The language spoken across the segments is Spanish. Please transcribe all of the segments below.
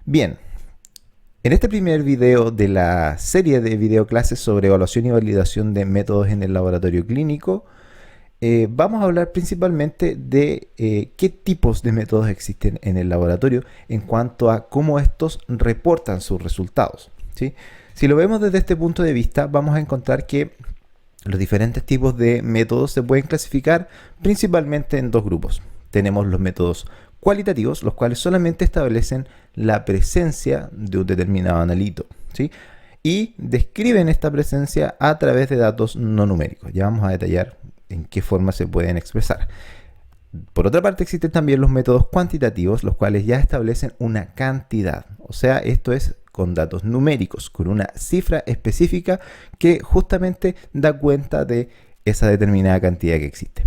Bien, en este primer video de la serie de videoclases sobre evaluación y validación de métodos en el laboratorio clínico, vamos a hablar principalmente de qué tipos de métodos existen en el laboratorio en cuanto a cómo estos reportan sus resultados, ¿sí? Si lo vemos desde este punto de vista, vamos a encontrar que los diferentes tipos de métodos se pueden clasificar principalmente en dos grupos. Tenemos los métodos cualitativos, los cuales solamente establecen la presencia de un determinado analito, ¿sí? Y describen esta presencia a través de datos no numéricos. Ya vamos a detallar en qué forma se pueden expresar. Por otra parte, existen también los métodos cuantitativos, los cuales ya establecen una cantidad. O sea, esto es con datos numéricos, con una cifra específica que justamente da cuenta de esa determinada cantidad que existe.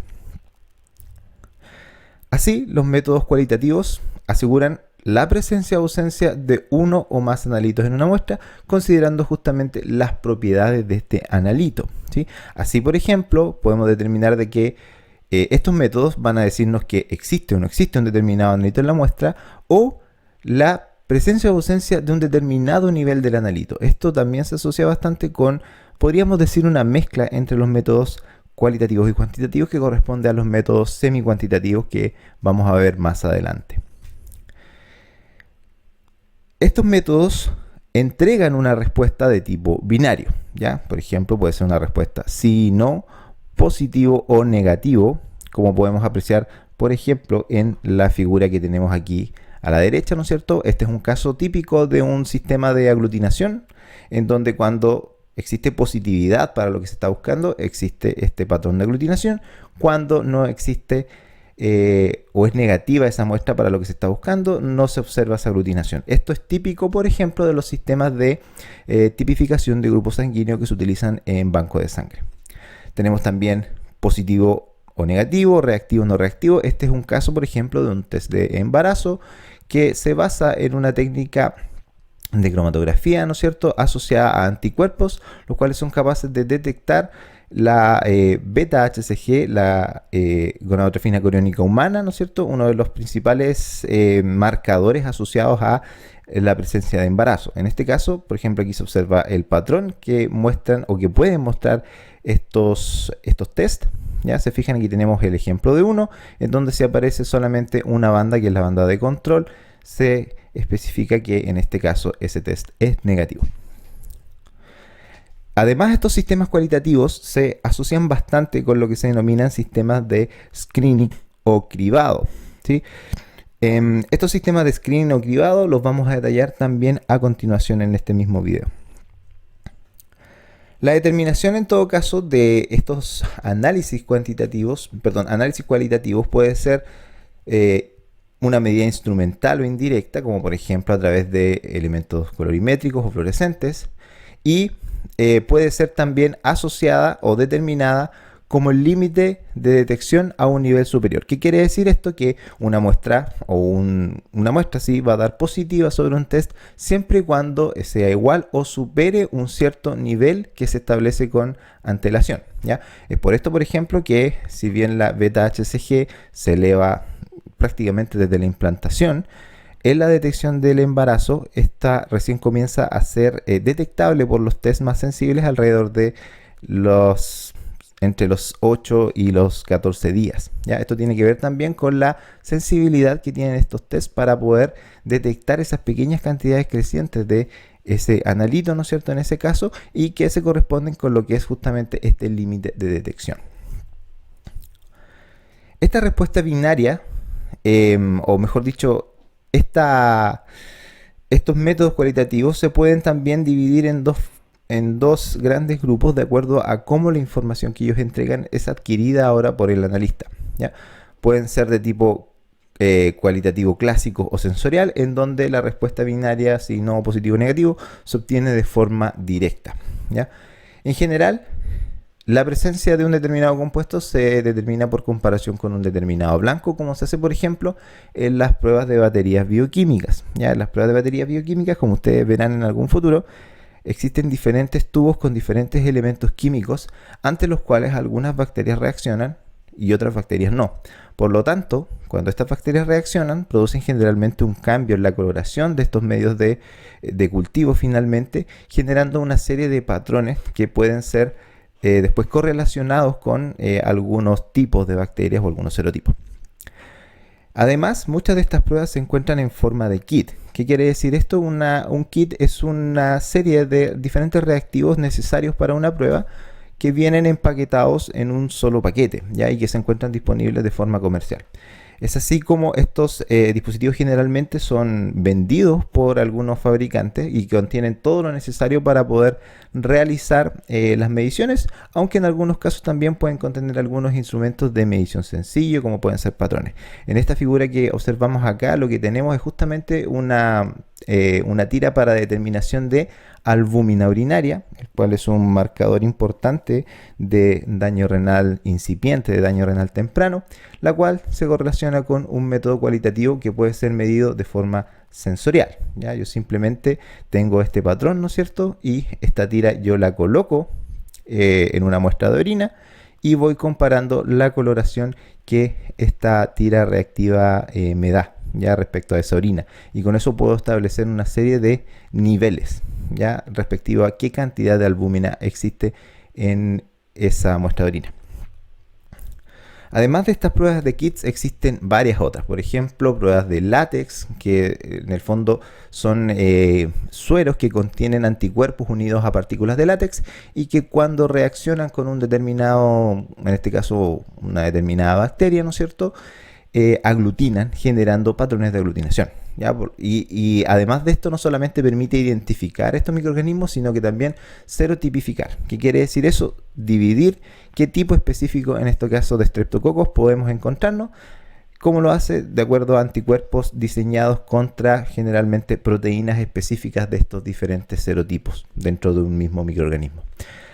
Así, los métodos cualitativos aseguran la presencia o ausencia de uno o más analitos en una muestra, considerando justamente las propiedades de este analito, ¿sí? Así, por ejemplo, podemos determinar de que estos métodos van a decirnos que existe o no existe un determinado analito en la muestra, o la presencia o ausencia de un determinado nivel del analito. Esto también se asocia bastante con, podríamos decir, una mezcla entre los métodos cualitativos y cuantitativos que corresponde a los métodos semi-cuantitativos que vamos a ver más adelante. Estos métodos entregan una respuesta de tipo binario, ¿ya? Por ejemplo, puede ser una respuesta sí, no, positivo o negativo, como podemos apreciar, por ejemplo, en la figura que tenemos aquí a la derecha, ¿no es cierto? Este es un caso típico de un sistema de aglutinación, en donde cuando existe positividad para lo que se está buscando, existe este patrón de aglutinación. Cuando no existe o es negativa esa muestra para lo que se está buscando, no se observa esa aglutinación. Esto es típico, por ejemplo, de los sistemas de tipificación de grupos sanguíneos que se utilizan en banco de sangre. Tenemos también positivo o negativo, reactivo o no reactivo. Este es un caso, por ejemplo, de un test de embarazo que se basa en una técnica de cromatografía, ¿no es cierto?, asociada a anticuerpos, los cuales son capaces de detectar la beta-HCG, la gonadotrofina coriónica humana, ¿no es cierto?, uno de los principales marcadores asociados a la presencia de embarazo. En este caso, por ejemplo, aquí se observa el patrón que muestran o que pueden mostrar estos test. Ya se fijan, aquí tenemos el ejemplo de uno, en donde se aparece solamente una banda, que es la banda de control. Se especifica que en este caso ese test es negativo. Además, estos sistemas cualitativos se asocian bastante con lo que se denominan sistemas de screening o cribado, ¿sí? Estos sistemas de screening o cribado los vamos a detallar también a continuación en este mismo video. La determinación, en todo caso, de estos análisis cualitativos puede ser una medida instrumental o indirecta, como por ejemplo a través de elementos colorimétricos o fluorescentes, y puede ser también asociada o determinada como el límite de detección a un nivel superior. ¿Qué quiere decir esto? Que una muestra o una muestra sí va a dar positiva sobre un test siempre y cuando sea igual o supere un cierto nivel que se establece con antelación, ¿ya? Es por esto, por ejemplo, que si bien la beta-HCG se eleva prácticamente desde la implantación, en la detección del embarazo, esta recién comienza a ser detectable por los test más sensibles alrededor de entre los 8 y los 14 días. ¿Ya? Esto tiene que ver también con la sensibilidad que tienen estos tests para poder detectar esas pequeñas cantidades crecientes de ese analito, ¿no es cierto?, en ese caso, y que se corresponden con lo que es justamente este límite de detección. Esta respuesta binaria, o mejor dicho, estos métodos cualitativos se pueden también dividir en dos grandes grupos de acuerdo a cómo la información que ellos entregan es adquirida ahora por el analista, ¿ya? Pueden ser de tipo cualitativo clásico o sensorial, en donde la respuesta binaria, si no positivo o negativo, se obtiene de forma directa, ¿ya? En general, la presencia de un determinado compuesto se determina por comparación con un determinado blanco, como se hace, por ejemplo, en las pruebas de baterías bioquímicas, ¿ya? En las pruebas de baterías bioquímicas, como ustedes verán en algún futuro, existen diferentes tubos con diferentes elementos químicos ante los cuales algunas bacterias reaccionan y otras bacterias no. Por lo tanto, cuando estas bacterias reaccionan, producen generalmente un cambio en la coloración de estos medios de cultivo finalmente, generando una serie de patrones que pueden ser después correlacionados con algunos tipos de bacterias o algunos serotipos. Además, muchas de estas pruebas se encuentran en forma de kit. ¿Qué quiere decir esto? Un kit es una serie de diferentes reactivos necesarios para una prueba que vienen empaquetados en un solo paquete, ¿ya? Y que se encuentran disponibles de forma comercial. Es así como estos dispositivos generalmente son vendidos por algunos fabricantes y contienen todo lo necesario para poder realizar las mediciones, aunque en algunos casos también pueden contener algunos instrumentos de medición sencillo, como pueden ser patrones. En esta figura que observamos acá, lo que tenemos es justamente una tira para determinación de albúmina urinaria, el cual es un marcador importante de daño renal incipiente, de daño renal temprano, la cual se correlaciona con un método cualitativo que puede ser medido de forma sensorial, ¿ya? Yo simplemente tengo este patrón, ¿no es cierto? Y esta tira yo la coloco en una muestra de orina y voy comparando la coloración que esta tira reactiva me da, ya respecto a esa orina, y con eso puedo establecer una serie de niveles, ya respectivo a qué cantidad de albúmina existe en esa muestra de orina. Además de estas pruebas de kits existen varias otras, por ejemplo pruebas de látex, que en el fondo son sueros que contienen anticuerpos unidos a partículas de látex y que cuando reaccionan con un determinado, en este caso una determinada bacteria, ¿no es cierto?, aglutinan, generando patrones de aglutinación, ¿ya? Y además de esto no solamente permite identificar estos microorganismos, sino que también serotipificar. ¿Qué quiere decir eso? Dividir qué tipo específico, en este caso de Streptococcus, podemos encontrarnos. ¿Cómo lo hace? De acuerdo a anticuerpos diseñados contra generalmente proteínas específicas de estos diferentes serotipos dentro de un mismo microorganismo.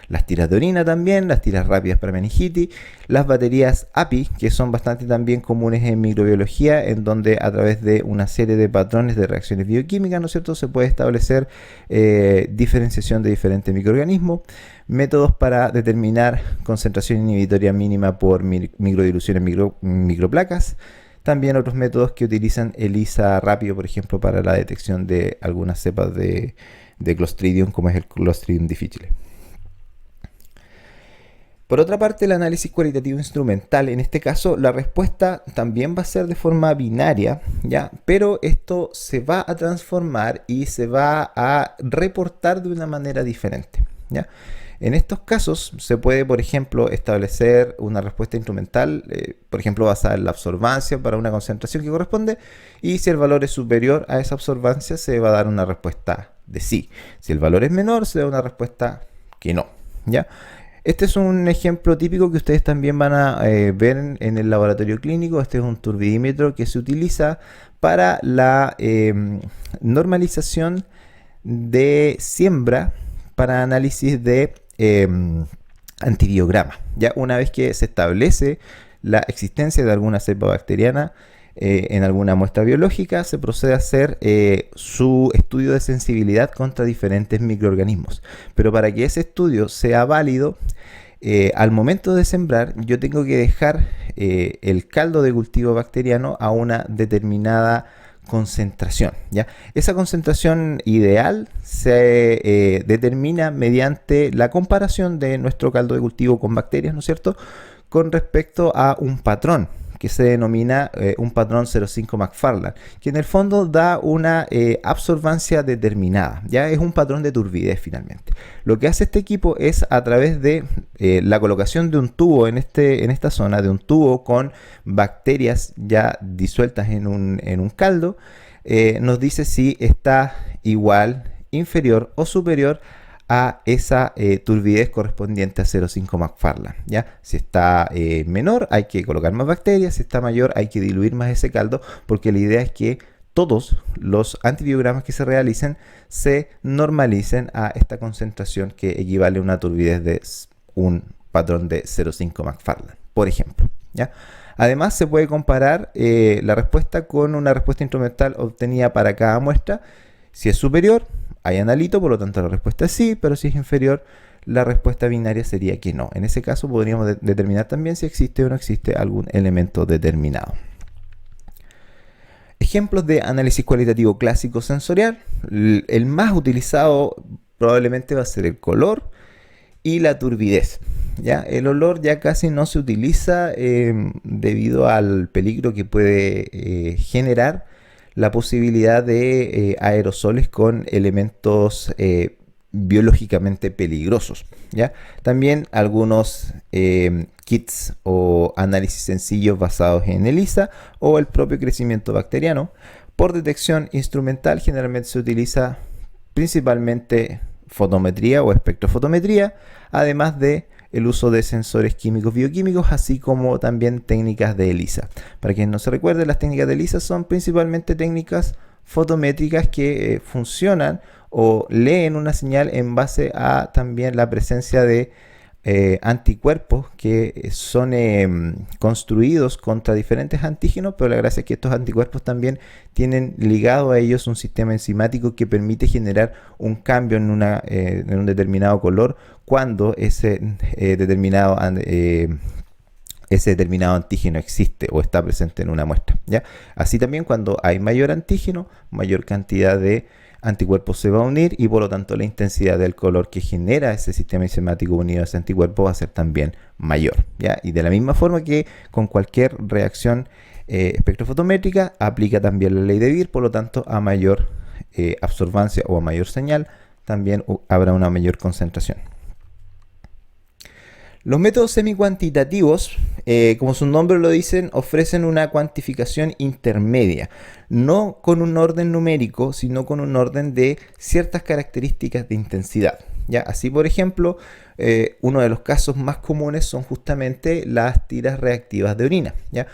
Las tiras de orina también, las tiras rápidas para meningitis, las baterías API, que son bastante también comunes en microbiología, en donde a través de una serie de patrones de reacciones bioquímicas, ¿no es cierto?, se puede establecer diferenciación de diferentes microorganismos, métodos para determinar concentración inhibitoria mínima por microdilución en microplacas, también otros métodos que utilizan ELISA rápido, por ejemplo, para la detección de algunas cepas de Clostridium, como es el Clostridium difficile. Por otra parte, el análisis cualitativo instrumental, en este caso la respuesta también va a ser de forma binaria, ¿ya? Pero esto se va a transformar y se va a reportar de una manera diferente, ¿ya? En estos casos se puede, por ejemplo, establecer una respuesta instrumental, por ejemplo, basada en la absorbancia para una concentración que corresponde, y si el valor es superior a esa absorbancia se va a dar una respuesta de sí. Si el valor es menor, se da una respuesta que no, ¿ya? Este es un ejemplo típico que ustedes también van a ver en el laboratorio clínico. Este es un turbidímetro que se utiliza para la normalización de siembra para análisis de antibiograma. Ya una vez que se establece la existencia de alguna cepa bacteriana en alguna muestra biológica, se procede a hacer su estudio de sensibilidad contra diferentes microorganismos. Pero para que ese estudio sea válido, al momento de sembrar, yo tengo que dejar el caldo de cultivo bacteriano a una determinada concentración, ¿ya? Esa concentración ideal se determina mediante la comparación de nuestro caldo de cultivo con bacterias, ¿no es cierto?, con respecto a un patrón que se denomina un patrón 0,5 McFarland, que en el fondo da una absorbancia determinada, ya es un patrón de turbidez finalmente. Lo que hace este equipo es, a través de la colocación de un tubo en esta zona, de un tubo con bacterias ya disueltas en un caldo, nos dice si está igual, inferior o superior a esa turbidez correspondiente a 0,5 McFarland, ¿ya? Si está menor hay que colocar más bacterias, si está mayor hay que diluir más ese caldo, porque la idea es que todos los antibiogramas que se realicen se normalicen a esta concentración que equivale a una turbidez de un patrón de 0,5 McFarland, por ejemplo, ¿ya? Además se puede comparar la respuesta con una respuesta instrumental obtenida para cada muestra. Si es superior, hay analito, por lo tanto la respuesta es sí, pero si es inferior, la respuesta binaria sería que no. En ese caso podríamos determinar también si existe o no existe algún elemento determinado. Ejemplos de análisis cualitativo clásico sensorial. El más utilizado probablemente va a ser el color y la turbidez. ¿Ya? El olor ya casi no se utiliza debido al peligro que puede generar la posibilidad de aerosoles con elementos biológicamente peligrosos. ¿Ya? También algunos kits o análisis sencillos basados en ELISA o el propio crecimiento bacteriano. Por detección instrumental generalmente se utiliza principalmente fotometría o espectrofotometría, además de el uso de sensores químicos bioquímicos, así como también técnicas de ELISA. Para quien no se recuerde, las técnicas de ELISA son principalmente técnicas fotométricas que funcionan o leen una señal en base a también la presencia de anticuerpos que son construidos contra diferentes antígenos, pero la gracia es que estos anticuerpos también tienen ligado a ellos un sistema enzimático que permite generar un cambio en un determinado color cuando ese determinado antígeno existe o está presente en una muestra, ¿ya? Así también cuando hay mayor antígeno, mayor cantidad de anticuerpos se va a unir y por lo tanto la intensidad del color que genera ese sistema enzimático unido a ese anticuerpo va a ser también mayor, ¿ya? Y de la misma forma que con cualquier reacción espectrofotométrica aplica también la ley de Beer, por lo tanto a mayor absorbancia o a mayor señal también habrá una mayor concentración. Los métodos semi-cuantitativos, como su nombre lo dicen, ofrecen una cuantificación intermedia, no con un orden numérico, sino con un orden de ciertas características de intensidad. ¿Ya? Así, por ejemplo, uno de los casos más comunes son justamente las tiras reactivas de orina, ¿ya?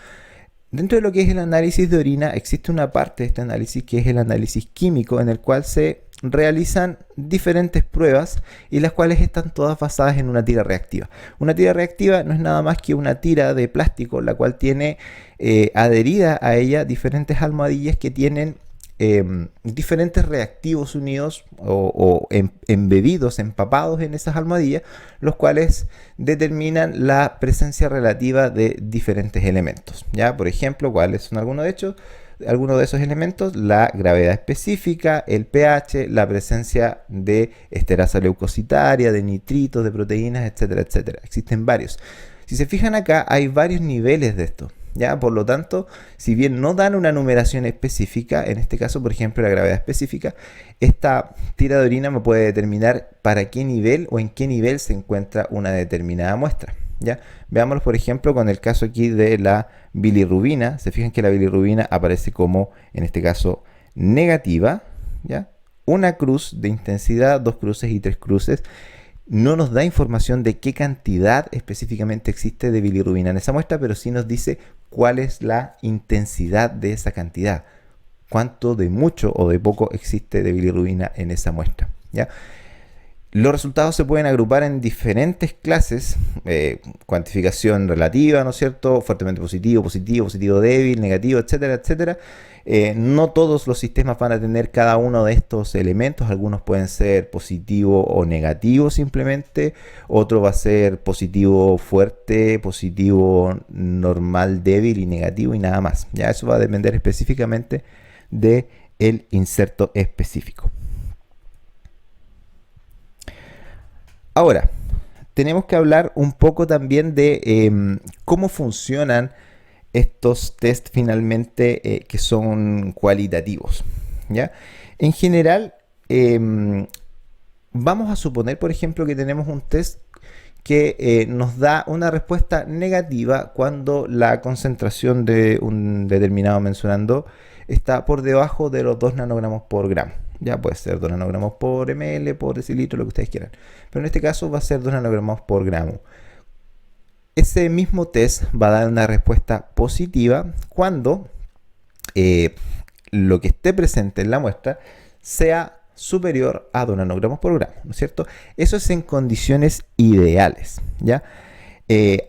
Dentro de lo que es el análisis de orina, existe una parte de este análisis que es el análisis químico, en el cual se realizan diferentes pruebas y las cuales están todas basadas en una tira reactiva. Una tira reactiva no es nada más que una tira de plástico, la cual tiene adherida a ella diferentes almohadillas que tienen diferentes reactivos unidos o embebidos, empapados en esas almohadillas, los cuales determinan la presencia relativa de diferentes elementos. ¿Ya? Por ejemplo, ¿cuáles son algunos de esos elementos? La gravedad específica, el pH, la presencia de esterasa leucocitaria, de nitritos, de proteínas, etcétera, etcétera. Existen varios. Si se fijan acá, hay varios niveles de esto. ¿Ya? Por lo tanto, si bien no dan una numeración específica, en este caso, por ejemplo, la gravedad específica, esta tira de orina me puede determinar para qué nivel o en qué nivel se encuentra una determinada muestra. ¿Ya? Veámoslo, por ejemplo, con el caso aquí de la bilirrubina. Se fijan que la bilirrubina aparece como, en este caso, negativa, ¿ya? Una cruz de intensidad, 2 cruces y 3 cruces. No nos da información de qué cantidad específicamente existe de bilirrubina en esa muestra, pero sí nos dice cuál es la intensidad de esa cantidad. Cuánto de mucho o de poco existe de bilirrubina en esa muestra, ¿ya? Los resultados se pueden agrupar en diferentes clases, cuantificación relativa, ¿no es cierto? Fuertemente positivo, positivo, positivo débil, negativo, etcétera, etcétera. No todos los sistemas van a tener cada uno de estos elementos, algunos pueden ser positivo o negativo simplemente, otro va a ser positivo fuerte, positivo normal débil y negativo y nada más. Ya eso va a depender específicamente del inserto específico. Ahora, tenemos que hablar un poco también de cómo funcionan estos test finalmente que son cualitativos, ¿ya? En general, vamos a suponer, por ejemplo, que tenemos un test que nos da una respuesta negativa cuando la concentración de un determinado mensurando está por debajo de los 2 nanogramos por gramo. Ya puede ser 2 nanogramos por ml, por decilitro, lo que ustedes quieran. Pero en este caso va a ser 2 nanogramos por gramo. Ese mismo test va a dar una respuesta positiva cuando lo que esté presente en la muestra sea superior a 2 nanogramos por gramo, ¿no es cierto? Eso es en condiciones ideales, ¿ya?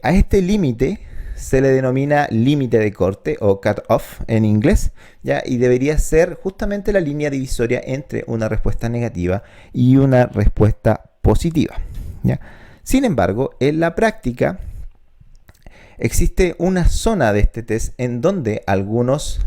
A este límite se le denomina límite de corte o cut-off en inglés, ¿ya? Y debería ser justamente la línea divisoria entre una respuesta negativa y una respuesta positiva, ¿ya? Sin embargo, en la práctica existe una zona de este test en donde algunas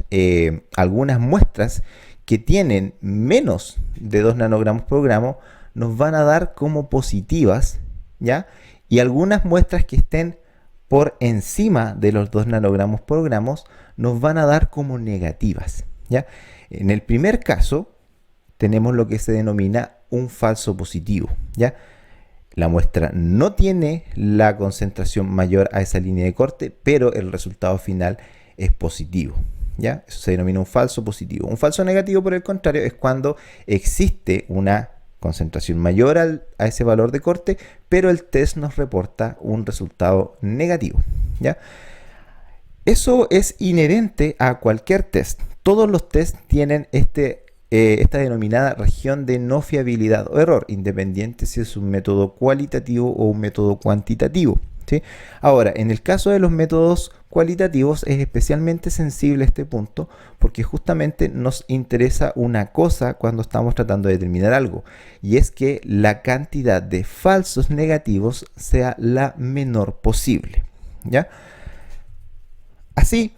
muestras que tienen menos de 2 nanogramos por gramo nos van a dar como positivas, ¿ya? Y algunas muestras que estén por encima de los 2 nanogramos por gramo nos van a dar como negativas, ¿ya? En el primer caso tenemos lo que se denomina un falso positivo, ¿ya? La muestra no tiene la concentración mayor a esa línea de corte, pero el resultado final es positivo, ¿ya? Eso se denomina un falso positivo. Un falso negativo, por el contrario, es cuando existe una concentración mayor a ese valor de corte, pero el test nos reporta un resultado negativo, ¿ya? Eso es inherente a cualquier test. Todos los tests tienen esta denominada región de no fiabilidad o error, independiente si es un método cualitativo o un método cuantitativo, ¿sí? Ahora, en el caso de los métodos cualitativos es especialmente sensible este punto porque justamente nos interesa una cosa cuando estamos tratando de determinar algo, y es que la cantidad de falsos negativos sea la menor posible, ¿ya? Así,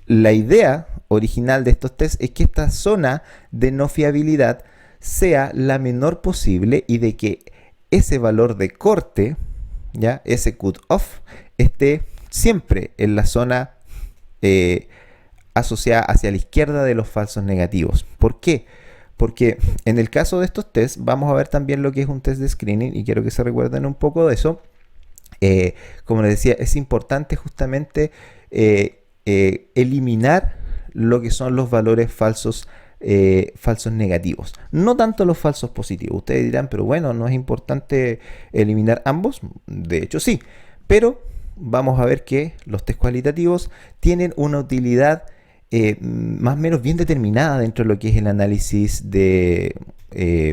la idea original de estos tests es que esta zona de no fiabilidad sea la menor posible y de que ese valor de corte, ¿ya? Ese cut-off, esté siempre en la zona asociada hacia la izquierda de los falsos negativos. ¿Por qué? Porque en el caso de estos tests vamos a ver también lo que es un test de screening y quiero que se recuerden un poco de eso. Como les decía, es importante justamente eliminar lo que son los valores falsos negativos, no tanto los falsos positivos. Ustedes dirán, pero bueno, ¿no es importante eliminar ambos? De hecho sí, pero vamos a ver que los test cualitativos tienen una utilidad más o menos bien determinada dentro de lo que es el análisis de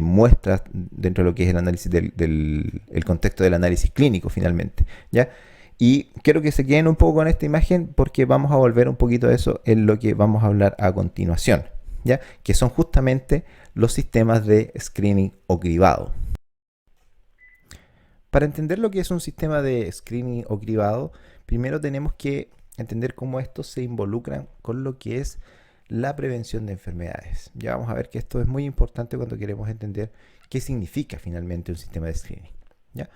muestras, dentro de lo que es el análisis el contexto del análisis clínico finalmente, ¿ya? Y quiero que se queden un poco con esta imagen porque vamos a volver un poquito a eso en lo que vamos a hablar a continuación, ¿ya? Que son justamente los sistemas de screening o cribado. Para entender lo que es un sistema de screening o cribado, primero tenemos que entender cómo estos se involucran con lo que es la prevención de enfermedades. Ya vamos a ver que esto es muy importante cuando queremos entender qué significa finalmente un sistema de screening, ¿ya?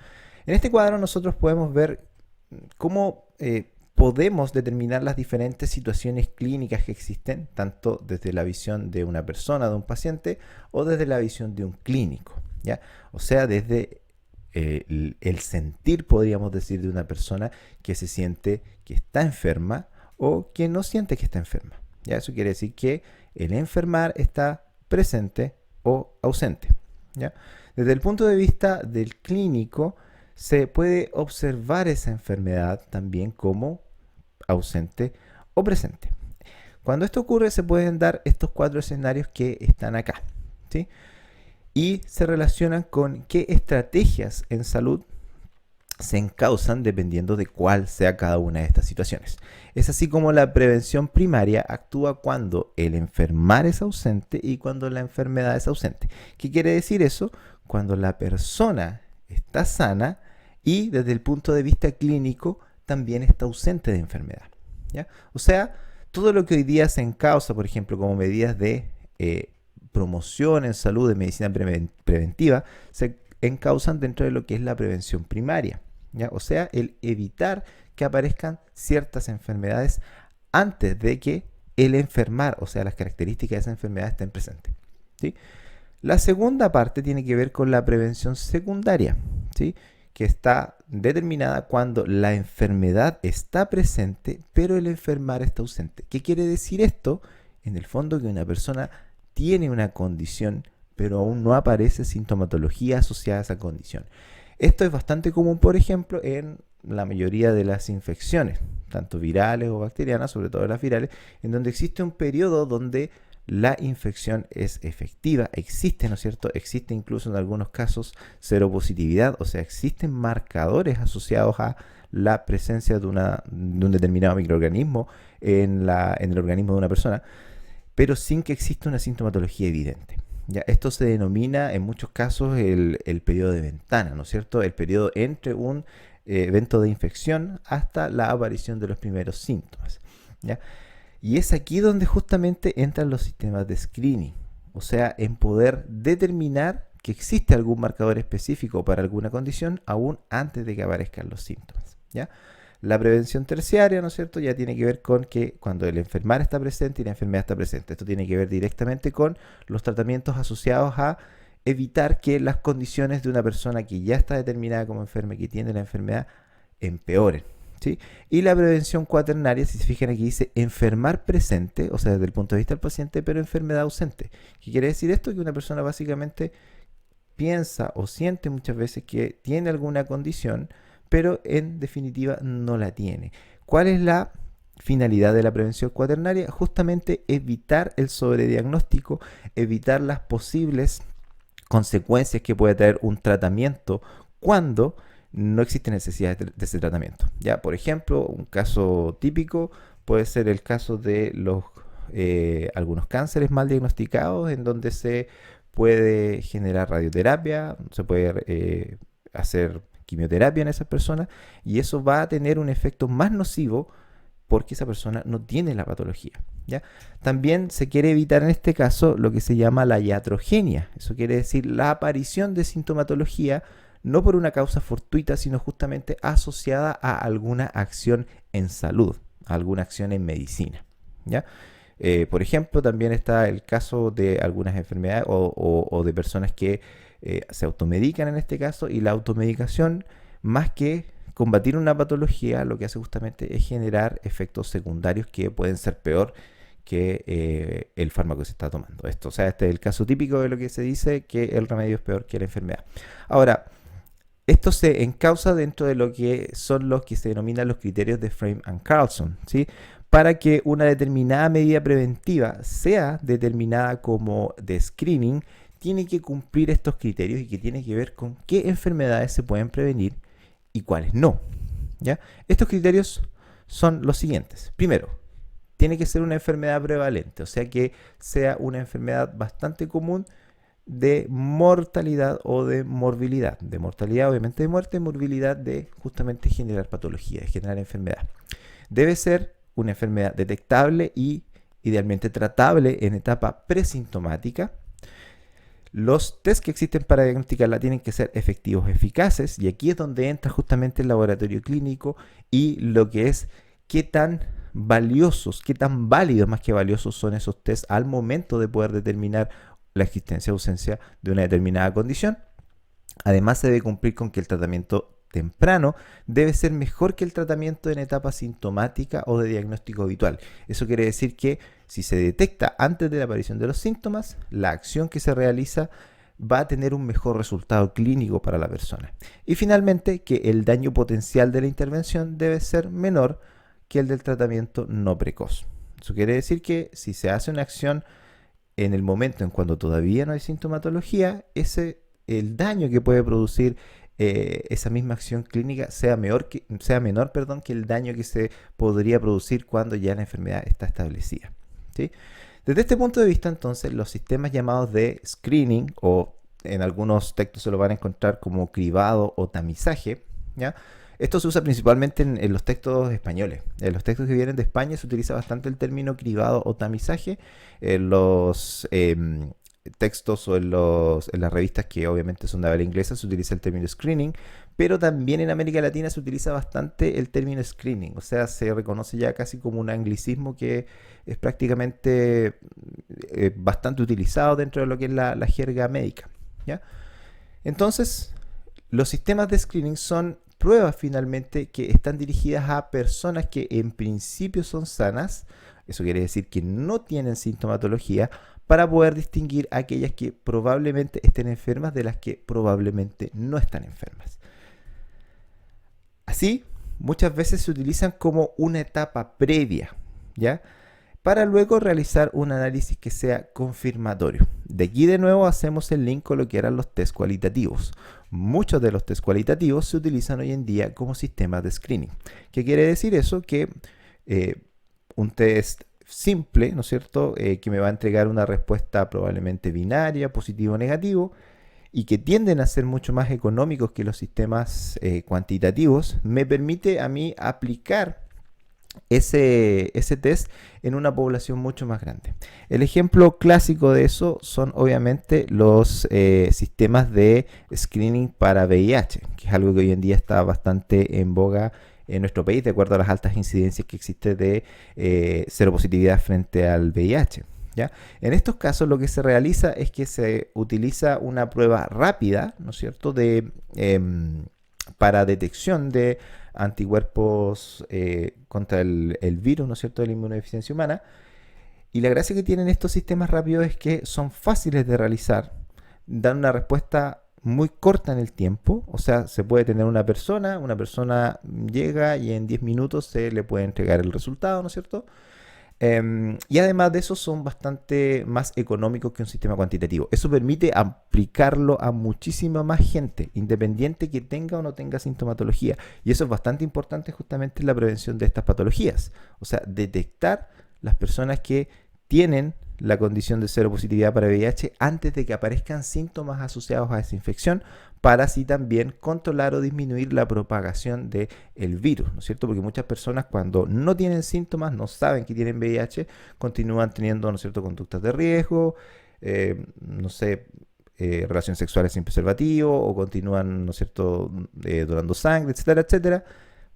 En este cuadro nosotros podemos ver cómo podemos determinar las diferentes situaciones clínicas que existen, tanto desde la visión de una persona, de un paciente, o desde la visión de un clínico, ¿ya? O sea, desde el sentir, podríamos decir, de una persona que se siente que está enferma o que no siente que está enferma, ¿ya? Eso quiere decir que el enfermar está presente o ausente, ¿ya? Desde el punto de vista del clínico, se puede observar esa enfermedad también como ausente o presente. Cuando esto ocurre se pueden dar estos 4 escenarios que están acá, ¿sí? Y se relacionan con qué estrategias en salud se encausan dependiendo de cuál sea cada una de estas situaciones. Es así como la prevención primaria actúa cuando el enfermar es ausente y cuando la enfermedad es ausente. ¿Qué quiere decir eso? Cuando la persona está sana y desde el punto de vista clínico también está ausente de enfermedad, ¿ya? O sea, todo lo que hoy día se encausa, por ejemplo, como medidas de promoción en salud, de medicina preventiva, se encausan dentro de lo que es la prevención primaria, ¿ya? O sea, el evitar que aparezcan ciertas enfermedades antes de que el enfermar, o sea, las características de esa enfermedad estén presentes, ¿sí? La segunda parte tiene que ver con la prevención secundaria, ¿sí? Que está determinada cuando la enfermedad está presente, pero el enfermar está ausente. ¿Qué quiere decir esto? En el fondo que una persona tiene una condición, pero aún no aparece sintomatología asociada a esa condición. Esto es bastante común, por ejemplo, en la mayoría de las infecciones, tanto virales o bacterianas, sobre todo las virales, en donde existe un periodo donde la infección es efectiva, existe, ¿no es cierto? Existe incluso en algunos casos seropositividad, o sea, existen marcadores asociados a la presencia de un determinado microorganismo en el organismo de una persona, pero sin que exista una sintomatología evidente, Ya, esto se denomina en muchos casos el periodo de ventana, ¿no es cierto? El periodo entre un evento de infección hasta la aparición de los primeros síntomas. ¿Ya? Y es aquí donde justamente entran los sistemas de screening, o sea, en poder determinar que existe algún marcador específico para alguna condición aún antes de que aparezcan los síntomas. ¿Ya? La prevención terciaria, ¿no es cierto?, ya tiene que ver con que cuando el enfermar está presente y la enfermedad está presente. Esto tiene que ver directamente con los tratamientos asociados a evitar que las condiciones de una persona que ya está determinada como enferma y que tiene la enfermedad empeoren. ¿Sí? Y la prevención cuaternaria, si se fijan aquí, dice enfermar presente, o sea, desde el punto de vista del paciente, pero enfermedad ausente. ¿Qué quiere decir esto? Que una persona básicamente piensa o siente muchas veces que tiene alguna condición, pero en definitiva no la tiene. ¿Cuál es la finalidad de la prevención cuaternaria? Justamente evitar el sobrediagnóstico, evitar las posibles consecuencias que puede traer un tratamiento cuando no existe necesidad de ese tratamiento. Ya, por ejemplo, un caso típico puede ser el caso de algunos cánceres mal diagnosticados en donde se puede generar radioterapia, se puede hacer quimioterapia en esas personas y eso va a tener un efecto más nocivo porque esa persona no tiene la patología. ¿Ya? También se quiere evitar en este caso lo que se llama la iatrogenia. Eso quiere decir la aparición de sintomatología no por una causa fortuita, sino justamente asociada a alguna acción en salud, a alguna acción en medicina. ¿Ya? Por ejemplo, también está el caso de algunas enfermedades o de personas que se automedican en este caso, y la automedicación, más que combatir una patología, lo que hace justamente es generar efectos secundarios que pueden ser peor que el fármaco que se está tomando. Este es el caso típico de lo que se dice, que el remedio es peor que la enfermedad. Ahora, esto se encausa dentro de lo que son los que se denominan los criterios de Frame and Carlson, ¿sí? Para que una determinada medida preventiva sea determinada como de screening, tiene que cumplir estos criterios y que tiene que ver con qué enfermedades se pueden prevenir y cuáles no. ¿Ya? Estos criterios son los siguientes. Primero, tiene que ser una enfermedad prevalente, o sea que sea una enfermedad bastante común de mortalidad o de morbilidad. De mortalidad, obviamente, de muerte, morbilidad de justamente generar patología, de generar enfermedad. Debe ser una enfermedad detectable y idealmente tratable en etapa presintomática. Los test que existen para diagnosticarla tienen que ser efectivos, eficaces, y aquí es donde entra justamente el laboratorio clínico y lo que es qué tan valiosos, qué tan válidos más que valiosos son esos test al momento de poder determinar la existencia o ausencia de una determinada condición. Además, se debe cumplir con que el tratamiento temprano debe ser mejor que el tratamiento en etapa sintomática o de diagnóstico habitual. Eso quiere decir que si se detecta antes de la aparición de los síntomas, la acción que se realiza va a tener un mejor resultado clínico para la persona. Y finalmente, que el daño potencial de la intervención debe ser menor que el del tratamiento no precoz. Eso quiere decir que si se hace una acción en el momento en cuando todavía no hay sintomatología, el daño que puede producir esa misma acción clínica sea menor que el daño que se podría producir cuando ya la enfermedad está establecida. ¿Sí? Desde este punto de vista, entonces, los sistemas llamados de screening, o en algunos textos se lo van a encontrar como cribado o tamizaje, ¿ya? Esto se usa principalmente en los textos españoles. En los textos que vienen de España se utiliza bastante el término cribado o tamizaje. En los textos o en las revistas que obviamente son de habla inglesa se utiliza el término screening, pero también en América Latina se utiliza bastante el término screening, o sea, se reconoce ya casi como un anglicismo que es prácticamente bastante utilizado dentro de lo que es la jerga médica, ¿ya? Entonces, los sistemas de screening son pruebas finalmente que están dirigidas a personas que en principio son sanas, eso quiere decir que no tienen sintomatología, para poder distinguir aquellas que probablemente estén enfermas de las que probablemente no están enfermas. Así, muchas veces se utilizan como una etapa previa, ¿ya? Para luego realizar un análisis que sea confirmatorio. De aquí de nuevo hacemos el link con lo que eran los test cualitativos. Muchos de los test cualitativos se utilizan hoy en día como sistemas de screening. ¿Qué quiere decir eso? Que un test simple, ¿no es cierto?, que me va a entregar una respuesta probablemente binaria, positivo o negativo, y que tienden a ser mucho más económicos que los sistemas cuantitativos, me permite a mí aplicar ese test en una población mucho más grande. El ejemplo clásico de eso son obviamente los sistemas de screening para VIH, que es algo que hoy en día está bastante en boga en nuestro país, de acuerdo a las altas incidencias que existe de seropositividad frente al VIH. ¿Ya? En estos casos lo que se realiza es que se utiliza una prueba rápida, ¿no es cierto?, para detección de anticuerpos contra el virus, ¿no es cierto?, de la inmunodeficiencia humana. Y la gracia que tienen estos sistemas rápidos es que son fáciles de realizar, dan una respuesta muy corta en el tiempo, o sea, se puede tener una persona llega y en 10 minutos se le puede entregar el resultado, ¿no es cierto? Y además de eso son bastante más económicos que un sistema cuantitativo. Eso permite aplicarlo a muchísima más gente, independiente que tenga o no tenga sintomatología. Y eso es bastante importante justamente en la prevención de estas patologías. O sea, detectar las personas que tienen la condición de seropositividad para VIH antes de que aparezcan síntomas asociados a esa infección, para así también controlar o disminuir la propagación del virus, ¿no es cierto? Porque muchas personas cuando no tienen síntomas, no saben que tienen VIH, continúan teniendo, ¿no es cierto?, conductas de riesgo, no sé, relaciones sexuales sin preservativo, o continúan, ¿no es cierto?, donando sangre, etcétera, etcétera,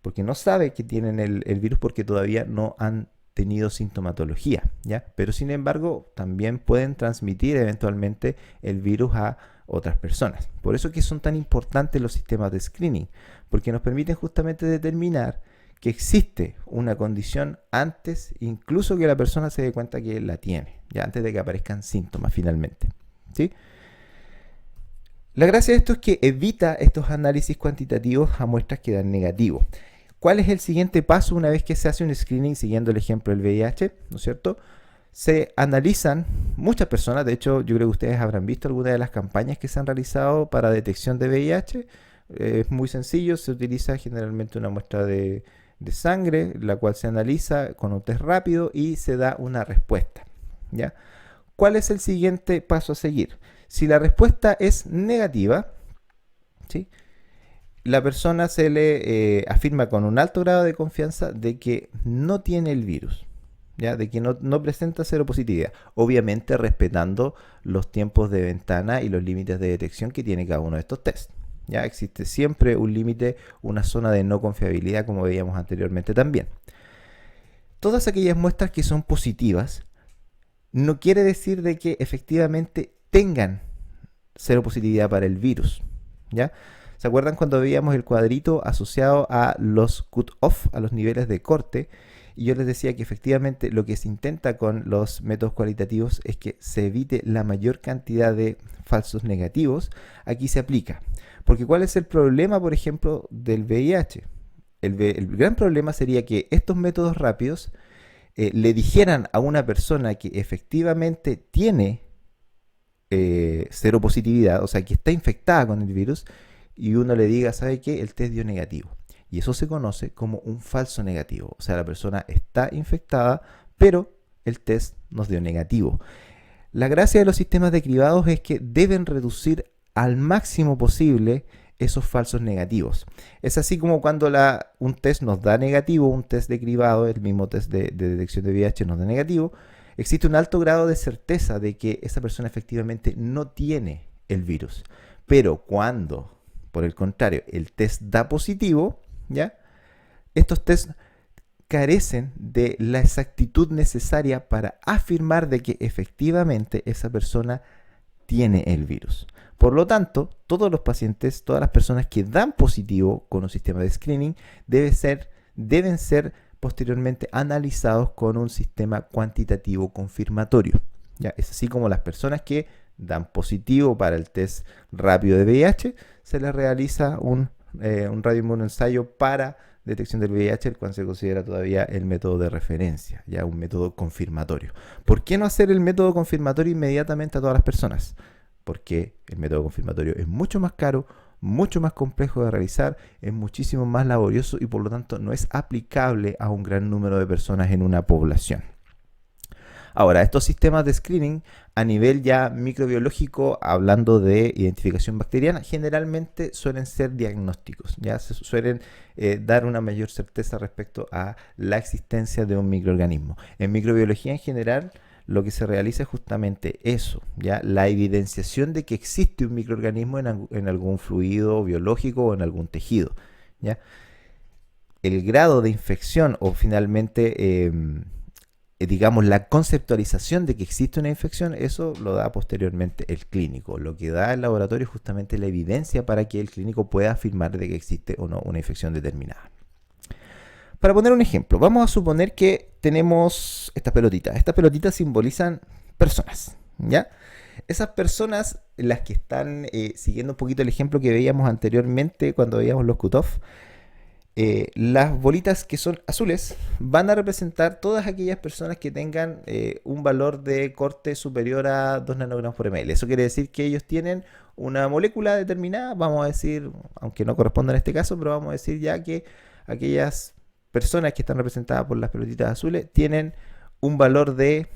porque no saben que tienen el virus porque todavía no han tenido sintomatología, ¿ya? Pero sin embargo, también pueden transmitir eventualmente el virus a otras personas. Por eso que son tan importantes los sistemas de screening, porque nos permiten justamente determinar que existe una condición antes, incluso que la persona se dé cuenta que la tiene, ya antes de que aparezcan síntomas finalmente, ¿sí? La gracia de esto es que evita estos análisis cuantitativos a muestras que dan negativo. ¿Cuál es el siguiente paso una vez que se hace un screening siguiendo el ejemplo del VIH? ¿No es cierto? Se analizan muchas personas, de hecho yo creo que ustedes habrán visto algunas de las campañas que se han realizado para detección de VIH. Es muy sencillo, se utiliza generalmente una muestra de sangre, la cual se analiza con un test rápido y se da una respuesta, ¿ya? ¿Cuál es el siguiente paso a seguir? Si la respuesta es negativa, ¿sí?, la persona se le afirma con un alto grado de confianza de que no tiene el virus, ¿ya? De que no presenta seropositividad, obviamente respetando los tiempos de ventana y los límites de detección que tiene cada uno de estos tests. ¿Ya? Existe siempre un límite, una zona de no confiabilidad, como veíamos anteriormente también. Todas aquellas muestras que son positivas no quiere decir de que efectivamente tengan seropositividad para el virus, ¿ya? ¿Se acuerdan cuando veíamos el cuadrito asociado a los cut-off, a los niveles de corte? Y yo les decía que efectivamente lo que se intenta con los métodos cualitativos es que se evite la mayor cantidad de falsos negativos. Aquí se aplica. Porque ¿cuál es el problema, por ejemplo, del VIH? El gran problema sería que estos métodos rápidos le dijeran a una persona que efectivamente tiene seropositividad, o sea, que está infectada con el virus, y uno le diga, ¿sabe qué? El test dio negativo. Y eso se conoce como un falso negativo. O sea, la persona está infectada, pero el test nos dio negativo. La gracia de los sistemas de cribados es que deben reducir al máximo posible esos falsos negativos. Es así como cuando un test nos da negativo, un test de cribado, el mismo test de detección de VIH nos da negativo, existe un alto grado de certeza de que esa persona efectivamente no tiene el virus. Pero cuando, por el contrario, el test da positivo, ¿ya? Estos tests carecen de la exactitud necesaria para afirmar de que efectivamente esa persona tiene el virus. Por lo tanto, todos los pacientes, todas las personas que dan positivo con un sistema de screening deben ser posteriormente analizados con un sistema cuantitativo confirmatorio. ¿Ya? Es así como las personas que dan positivo para el test rápido de VIH, se les realiza un radioinmunoensayo para detección del VIH, el cual se considera todavía el método de referencia, ya un método confirmatorio. ¿Por qué no hacer el método confirmatorio inmediatamente a todas las personas? Porque el método confirmatorio es mucho más caro, mucho más complejo de realizar, es muchísimo más laborioso y por lo tanto no es aplicable a un gran número de personas en una población. Ahora, estos sistemas de screening a nivel ya microbiológico, hablando de identificación bacteriana, generalmente suelen ser diagnósticos, ya se suelen dar una mayor certeza respecto a la existencia de un microorganismo. En microbiología en general, lo que se realiza es justamente eso, ya la evidenciación de que existe un microorganismo en algún fluido biológico o en algún tejido, ¿ya? El grado de infección o finalmente digamos, la conceptualización de que existe una infección, eso lo da posteriormente el clínico. Lo que da el laboratorio es justamente la evidencia para que el clínico pueda afirmar de que existe o no una infección determinada. Para poner un ejemplo, vamos a suponer que tenemos estas pelotitas. Estas pelotitas simbolizan personas, ¿ya? Esas personas, las que están siguiendo un poquito el ejemplo que veíamos anteriormente cuando veíamos los cutoff, las bolitas que son azules van a representar todas aquellas personas que tengan un valor de corte superior a 2 nanogramos por ml. Eso quiere decir que ellos tienen una molécula determinada, vamos a decir, aunque no corresponda en este caso, pero vamos a decir ya que aquellas personas que están representadas por las pelotitas azules tienen un valor de,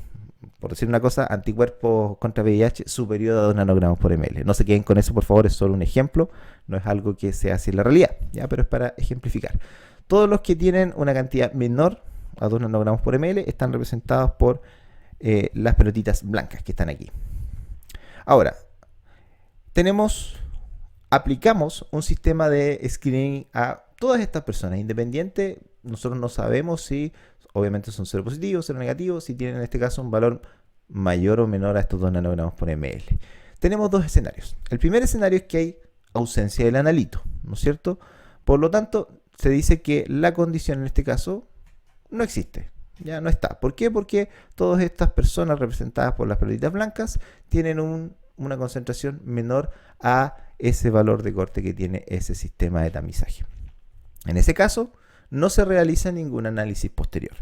por decir una cosa, anticuerpos contra VIH superior a 2 nanogramos por ml. No se queden con eso, por favor, es solo un ejemplo, no es algo que sea así en la realidad, ¿ya? Pero es para ejemplificar. Todos los que tienen una cantidad menor a 2 nanogramos por ml están representados por las pelotitas blancas que están aquí. Ahora, aplicamos un sistema de screening a todas estas personas, independiente, nosotros no sabemos si obviamente son cero positivos, cero negativos, si tienen en este caso un valor mayor o menor a estos 2 nanogramos por ml. Tenemos dos escenarios. El primer escenario es que hay ausencia del analito, ¿no es cierto? Por lo tanto, se dice que la condición en este caso no existe, ya no está. ¿Por qué? Porque todas estas personas representadas por las pelotitas blancas tienen una concentración menor a ese valor de corte que tiene ese sistema de tamizaje. En ese caso, no se realiza ningún análisis posterior.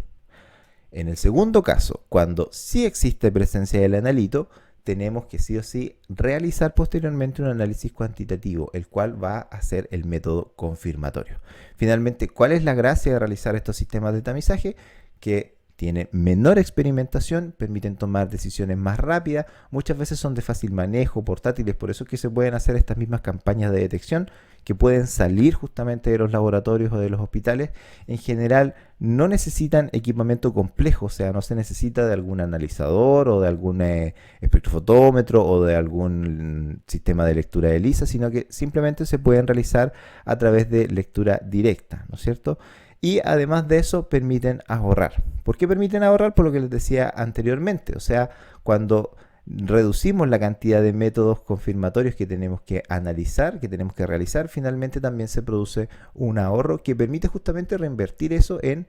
En el segundo caso, cuando sí existe presencia del analito, tenemos que sí o sí realizar posteriormente un análisis cuantitativo, el cual va a ser el método confirmatorio. Finalmente, ¿cuál es la gracia de realizar estos sistemas de tamizaje? Que tienen menor experimentación, permiten tomar decisiones más rápidas, muchas veces son de fácil manejo, portátiles, por eso es que se pueden hacer estas mismas campañas de detección que pueden salir justamente de los laboratorios o de los hospitales. En general no necesitan equipamiento complejo, o sea, no se necesita de algún analizador o de algún espectrofotómetro o de algún sistema de lectura de ELISA, sino que simplemente se pueden realizar a través de lectura directa, ¿no es cierto? Y además de eso permiten ahorrar. ¿Por qué permiten ahorrar? Por lo que les decía anteriormente. O sea, cuando reducimos la cantidad de métodos confirmatorios que tenemos que analizar, que tenemos que realizar, finalmente también se produce un ahorro que permite justamente reinvertir eso en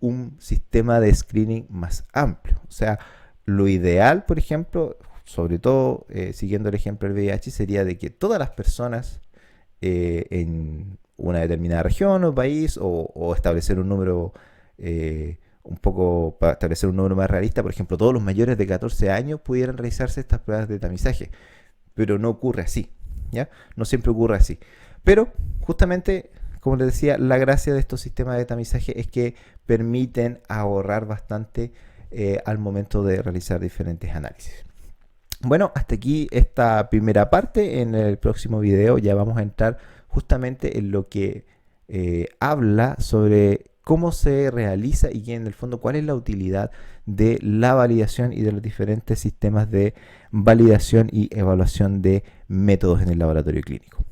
un sistema de screening más amplio. O sea, lo ideal, por ejemplo, sobre todo siguiendo el ejemplo del VIH, sería de que todas las personas en una determinada región o país o establecer un número para establecer un número más realista, por ejemplo, todos los mayores de 14 años pudieran realizarse estas pruebas de tamizaje, pero no ocurre así, ¿ya? No siempre ocurre así. Pero justamente, como les decía, la gracia de estos sistemas de tamizaje es que permiten ahorrar bastante al momento de realizar diferentes análisis. Bueno, hasta aquí esta primera parte. En el próximo video ya vamos a entrar justamente en lo que habla sobre cómo se realiza y en el fondo cuál es la utilidad de la validación y de los diferentes sistemas de validación y evaluación de métodos en el laboratorio clínico.